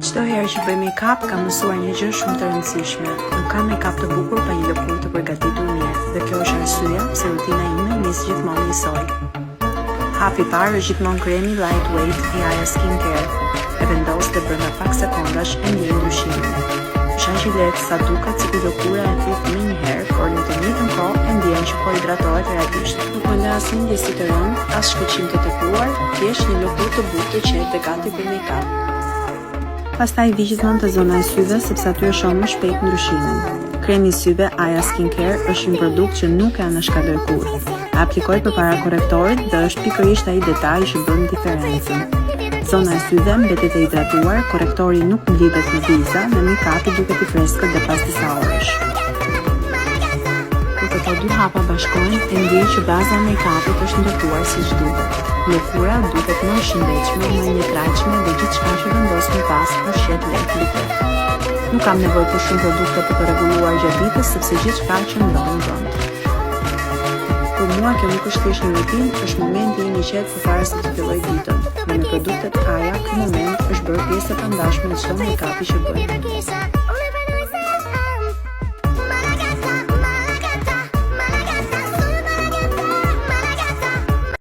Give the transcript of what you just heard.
Çdo herë që bëj make-up, kam mësuar një gjë shumë të rëndësishme. Nuk kam make-up të bukur pa një lëkurë të përgatitur mirë, dhe kjo është arsyeja pse rutina ime nis gjithmonë njësoj. Hapi i parë është gjithmonë kremi lightweight i Aya Skincare. E vendos dhe brenda pak sekondash e ndjej ndryshimin. Është aq i lehtë sa duket, sikur lëkura e thith më një herë, por në të njëjtën kohë e ndjen që po hidratohet realisht. Nuk më lë asnjë ndjesi të rëndë, as shkëlqim të tepruar, thjesht një lëkurë të butë të qetë dhe gati për make-up. Pastaj vi gjithmonë te zona e syve sepse aty e shoh më shpejt ndryshimin. Kremi i syve Aya Skincare është një produkt që nuk e anashkaloj kurrë. E aplikoj përpara korrektorit dhe është pikërisht ai detaj që bën diferencën. Zona e syve mbetet e hidratuar, korrektori nuk mblidhet në viza dhe make-upi duket i freskët dhe pas disa orësh. Kur këto dy hapa bashkohen, e ndjej që baza e make-upit është ndërtuar siç duhet. Lëkura duket më e shëndetshme, më e njëtrajtshme dhe gjithçka që vendos më pas është qetë lehtë. Nuk kam nevojë për shumë produkte për të rregulluar gjatë ditës sepse gjithçka qëndron në vend. Për mua kjo nuk është thjesht një rutinë, është momenti im i qetë përpara se të filloj ditën. Dhe me produktet Aya, ky moment është bërë pjesë e pandashme e çdo make-upi që bëj.